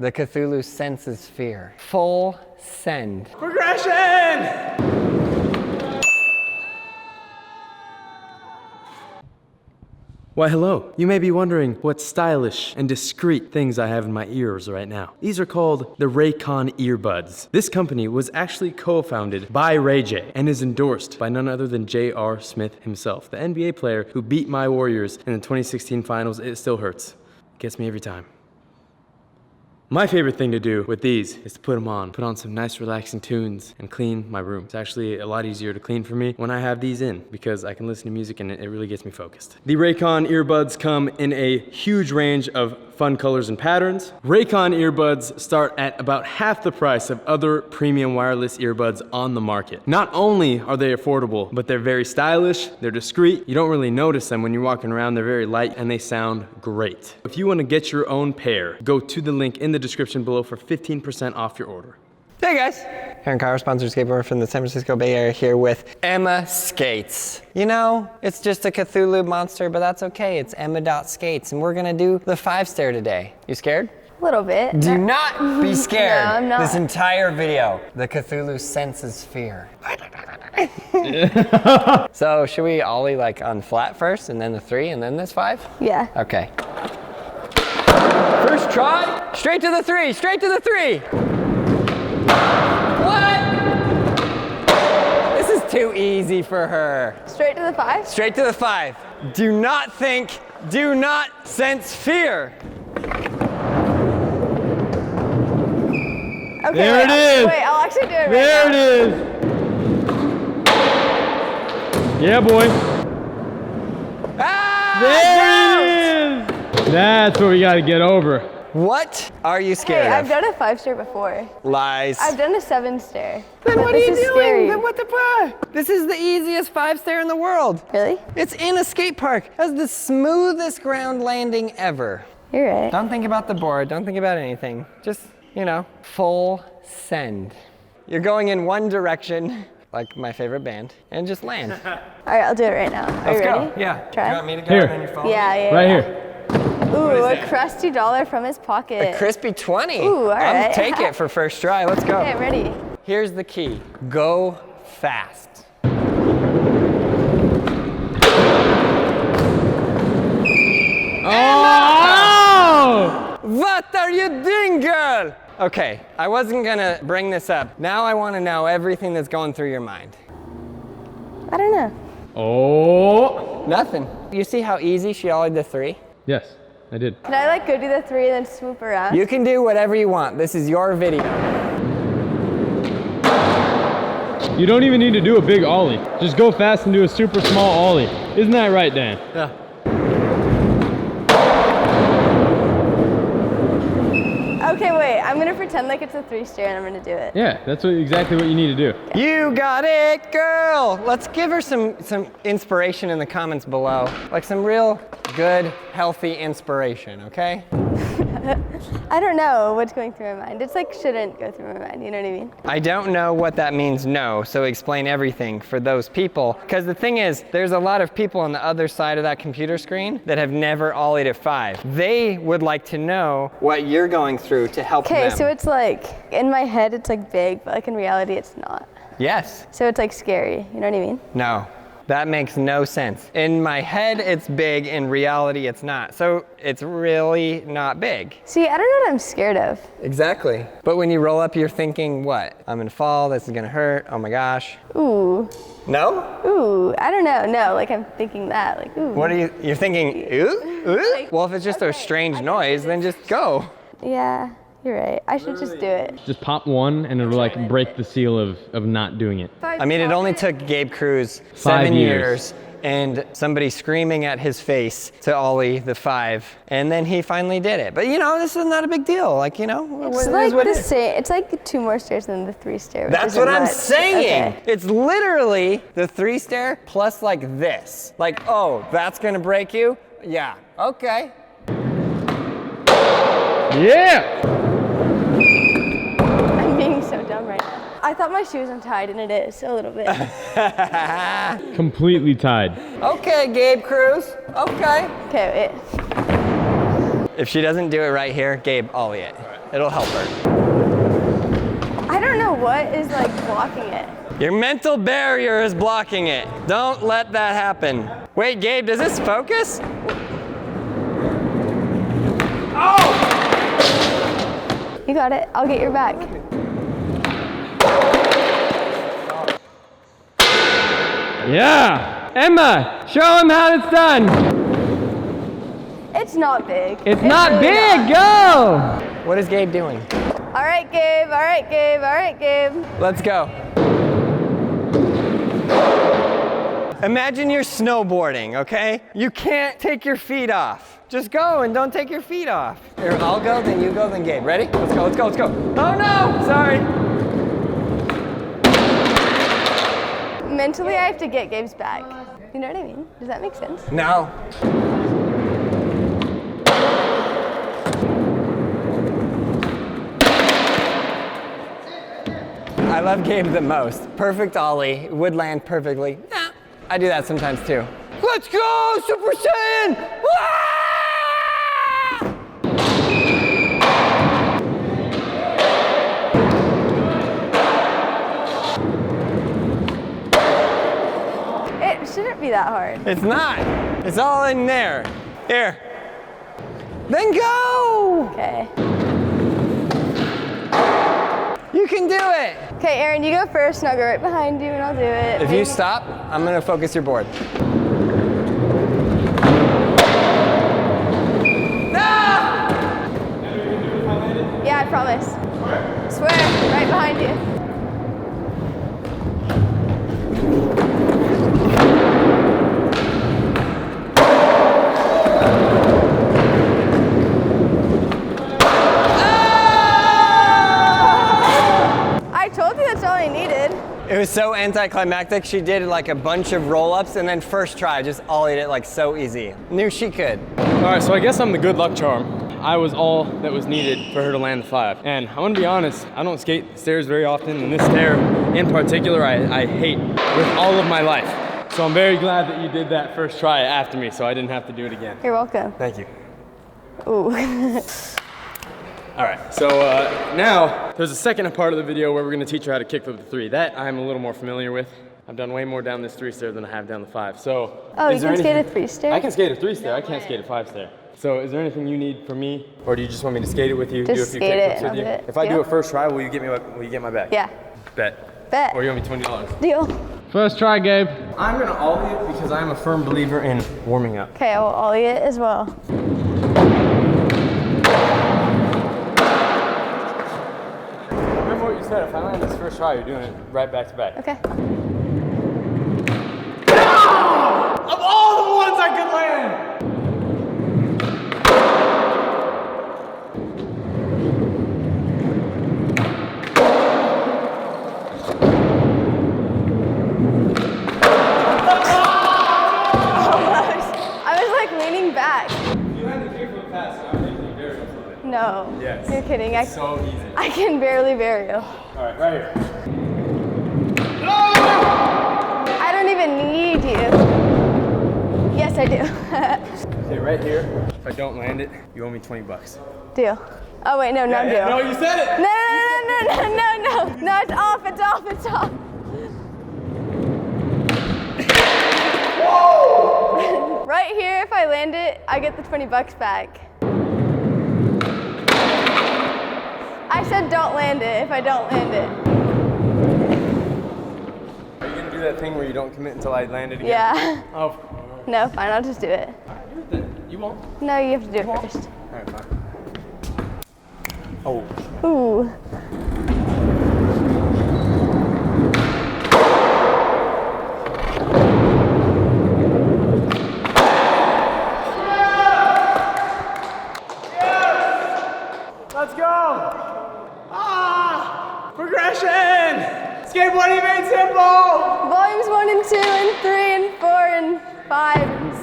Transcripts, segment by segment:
The Cthulhu senses fear. Full send. Progression! Why, hello. You may be wondering what stylish and discreet things I have in my ears right now. These are called the Raycon earbuds. This company was actually co-founded by Ray J and is endorsed by none other than J.R. Smith himself, the NBA player who beat my Warriors in the 2016 finals. It still hurts. It gets me every time. My favorite thing to do with these is to put on some nice relaxing tunes and clean my room. It's actually a lot easier to clean for me when I have these in because I can listen to music and it really gets me focused. The Raycon earbuds come in a huge range of fun colors and patterns. Raycon earbuds start at about half the price of other premium wireless earbuds on the market. Not only are they affordable, but they're very stylish, they're discreet, you don't really notice them when you're walking around, they're very light, and they sound great. If you want to get your own pair, go to the link in the description below for 15% off your order. Hey guys! Aaron Kyra, sponsored skateboarder from the San Francisco Bay Area, here with Emma Skates. You know, it's just a Cthulhu monster, but that's okay. It's Emma.Skates, and we're gonna do the 5-stair today. You scared? A little bit. Do not be scared. No, I'm not. This entire video, the Cthulhu senses fear. So should we ollie like on flat first, and then the 3, and then this 5? Yeah. Okay. First try, straight to the 3, straight to the 3. What? This is too easy for her. Straight to the 5? Straight to the 5. Do not think, do not sense fear. Okay, There wait, it is. Wait, I'll actually do it right There now. it is. Yeah, boy. Ah, There it is. That's what we got to get over. what are you scared Hey, I've of? done a 5-stair before. Lies. I've done a 7-stair. Then But what are this you is doing? scary. Then what the fuck? This is the easiest 5-stair in the world. Really? It's in a skate park. It has the smoothest ground landing ever. You're right. Don't think about the board. Don't think about anything. Just, you know, full send. You're going in one direction, like my favorite band, and just land. All right, I'll do it right now. Are Let's you go. ready? Yeah. Try. You want me to go Here. and then you follow? Yeah, yeah. Right yeah. here. Ooh, is a that? crusty $1 from his pocket. A crispy 20. Ooh, all I'll right. take it for first try. Let's go. Okay, I'm ready. Here's the key. Go fast. Oh! What are you doing, girl? Okay, I wasn't gonna bring this up. Now I wanna know everything that's going through your mind. I don't know. Oh! Nothing. You see how easy she ollied the 3? Yes, I did. Can I like go do the 3 and then swoop around? You can do whatever you want. This is your video. You don't even need to do a big ollie. Just go fast and do a super small ollie. Isn't that right, Dan? Yeah. Okay, wait. I'm gonna pretend like it's a 3-stair and I'm gonna do it. Yeah, that's exactly what you need to do. You got it, girl. Let's give her some inspiration in the comments below. Like some real good, healthy inspiration, okay? I don't know what's going through my mind. It's like shouldn't go through my mind, you know what I mean? I don't know what that means, no, so explain everything for those people. Because the thing is, there's a lot of people on the other side of that computer screen that have never ollied at 5. They would like to know what you're going through to help them. Okay, so it's like, in my head it's like big, but like in reality it's not. Yes. So it's like scary, you know what I mean? No. That makes no sense. In my head, it's big. In reality, it's not. So it's really not big. See, I don't know what I'm scared of. Exactly. But when you roll up, you're thinking, what? I'm gonna fall, this is gonna hurt, oh my gosh. Ooh, No? ooh, I don't know, no, like I'm thinking that, like ooh. What are you're thinking, ooh? Ooh? Well, if it's just a strange noise, then just go. Yeah, you're right. I should just do it. Just pop one and it'll like break the seal of not doing it. I mean, it only took Gabe Cruz 5 7 years. and somebody screaming at his face to ollie the 5, and then he finally did it. But you know, this is not a big deal. Like, you know, It's like the same, it's like 2 more stairs than the 3-stair. which That's isn't what I'm much. saying. Okay. It's literally the 3-stair plus like this. Like, oh, that's gonna break you? Yeah, okay. Yeah! I'm being so dumb right now. I thought my shoe was untied and it is, a little bit. Completely tied. Okay, Gabe Cruz, okay. Okay, wait. If she doesn't do it right here, Gabe, ollie it. It'll help her. I don't know what is like blocking it. Your mental barrier is blocking it. Don't let that happen. Wait, Gabe, does this focus? Oh! You got it. I'll get your back. Yeah! Emma, show him how it's done. It's not big. It's not really big, go! What is Gabe doing? All right, Gabe. All right, Gabe. All right, Gabe. Let's go. Imagine you're snowboarding, okay? You can't take your feet off. Just go and don't take your feet off. Here, I'll go, then you go, then Gabe. Ready? Let's go, let's go, let's go. Oh no, sorry. Mentally, I have to get Gabe's back. You know what I mean? Does that make sense? No. I love Gabe the most. Perfect ollie, would land perfectly. Nah, I do that sometimes too. Let's go, Super Saiyan! Ah! It shouldn't be that hard. It's not. It's all in there. Here. Then go! Okay. You can do it! Okay, Aaron, you go first, and I'll go right behind you, and I'll do it. If you stop, I'm gonna focus your board. No! Yeah, I promise. Swear, right behind you. It was so anticlimactic. She did like a bunch of roll-ups and then first try, just ollied it like so easy. Knew she could. All right, so I guess I'm the good luck charm. I was all that was needed for her to land the 5. And I'm gonna be honest, I don't skate stairs very often, and this stair in particular, I hate with all of my life. So I'm very glad that you did that first try after me, so I didn't have to do it again. You're welcome. Thank you. Ooh. All right, so now there's a second part of the video where we're gonna teach her how to kickflip the 3. That I'm a little more familiar with. I've done way more down this 3 stair than I have down the 5. So, oh, you can skate a 3 stair? I can skate a 3 stair. I can't skate a 5 stair. So, is there anything you need from me, or do you just want me to skate it with you? Just do a few skate it kickflips with you? it. If I Deal? do a first try, will you get my back? Yeah. Bet. Bet. Or you want me $20? Deal. First try, Gabe. I'm gonna ollie it because I'm a firm believer in warming up. Okay, I will ollie it as well. Remember what you said, if I land this first try, you're doing it right back to back. Okay. Of all the ones I could land! I was like leaning back. You had to kickflip fast, so I'm making you very slow. No. Yes. You're kidding. It's so easy. I can barely bear you. All right, right here. I don't even need you. Yes, I do. Okay, right here. If I don't land it, you owe me $20. Deal. Oh wait, no, no deal. No, you said it. No, no, no, it's off, it's off, it's off. Whoa! Right here, if I land it, I get the $20 back. I said don't land it if I don't land it. Are you gonna do that thing where you don't commit until I land it again? Yeah. Oh. No, fine, I'll just do it. You won't? No, you have to do it first. All right, fine. Oh. Ooh. Let's go! Ah! Progression! Skateboarding made simple! Volumes 1 and 2 and 3 and 4 and 5 and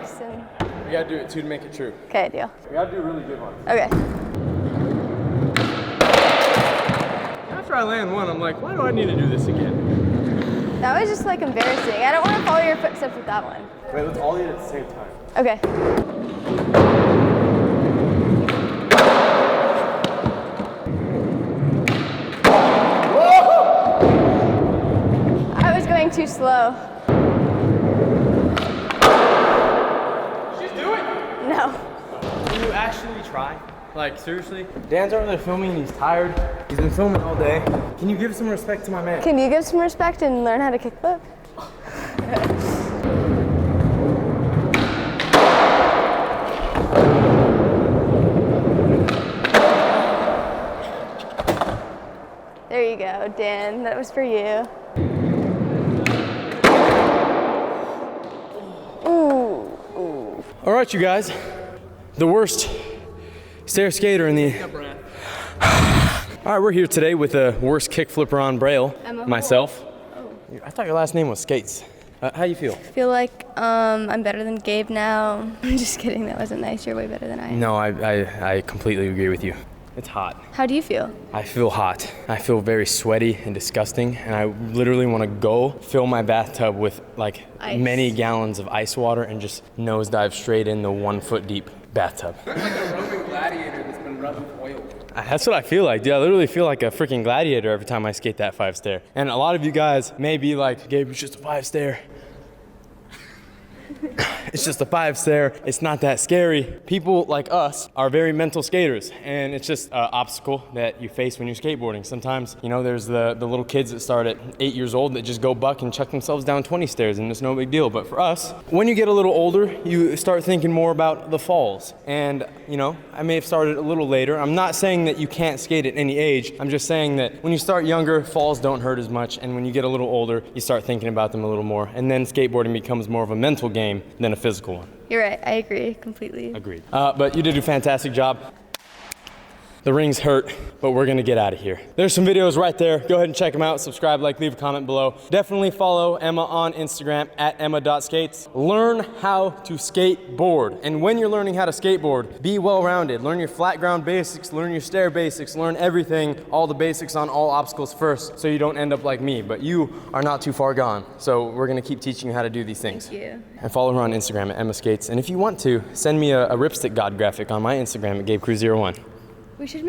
6 and... We gotta do it 2 to make it true. Okay, deal. We gotta do really good ones. Okay. After I land one, I'm like, why do I need to do this again? That was just like embarrassing. I don't want to follow your footsteps with that one. Wait, let's all eat at the same time. Okay. too slow. Just do it. No. Can you actually try? Like, seriously? Dan's over there filming and he's tired. He's been filming all day. Can you give some respect to my man? Can you give some respect and learn how to kickflip? There you go, Dan. That was for you. Ooh. All right, you guys. The worst stair skater in the... All right, we're here today with the worst kickflipper on Braille, Emma. myself. Oh. I thought your last name was Skates. How you feel? I feel like I'm better than Gabe now. I'm just kidding, that wasn't nice. You're way better than I am. No, I completely agree with you. It's hot. How do you feel? I feel hot. I feel very sweaty and disgusting, and I literally want to go fill my bathtub with like Ice. many gallons of ice water and just nosedive straight in the 1 foot deep bathtub. Like a Roman gladiator that's been rubbed with oil. That's what I feel like, dude. I literally feel like a freaking gladiator every time I skate that 5 stair. And a lot of you guys may be like, Gabe, it's just a 5 stair. It's just a 5 stair. It's not that scary. People like us are very mental skaters, and it's just an obstacle that you face when you're skateboarding. Sometimes, you know, there's the little kids that start at 8 years old that just go buck and chuck themselves down 20 stairs, and it's no big deal. But for us, when you get a little older, you start thinking more about the falls. And, you know, I may have started a little later. I'm not saying that you can't skate at any age. I'm just saying that when you start younger, falls don't hurt as much, and when you get a little older, you start thinking about them a little more. And then skateboarding becomes more of a mental game than a physical one. You're right, I agree completely. Agreed. But you did a fantastic job. The rings hurt, but we're gonna get out of here. There's some videos right there. Go ahead and check them out. Subscribe, like, leave a comment below. Definitely follow Emma on Instagram at emma.skates. Learn how to skateboard. And when you're learning how to skateboard, be well-rounded. Learn your flat ground basics, learn your stair basics, learn everything, all the basics on all obstacles first, so you don't end up like me. But you are not too far gone. So we're gonna keep teaching you how to do these things. Thank you. And follow her on Instagram at emma skates. And if you want to, send me a Ripstick God graphic on my Instagram at GabeCrew01. We should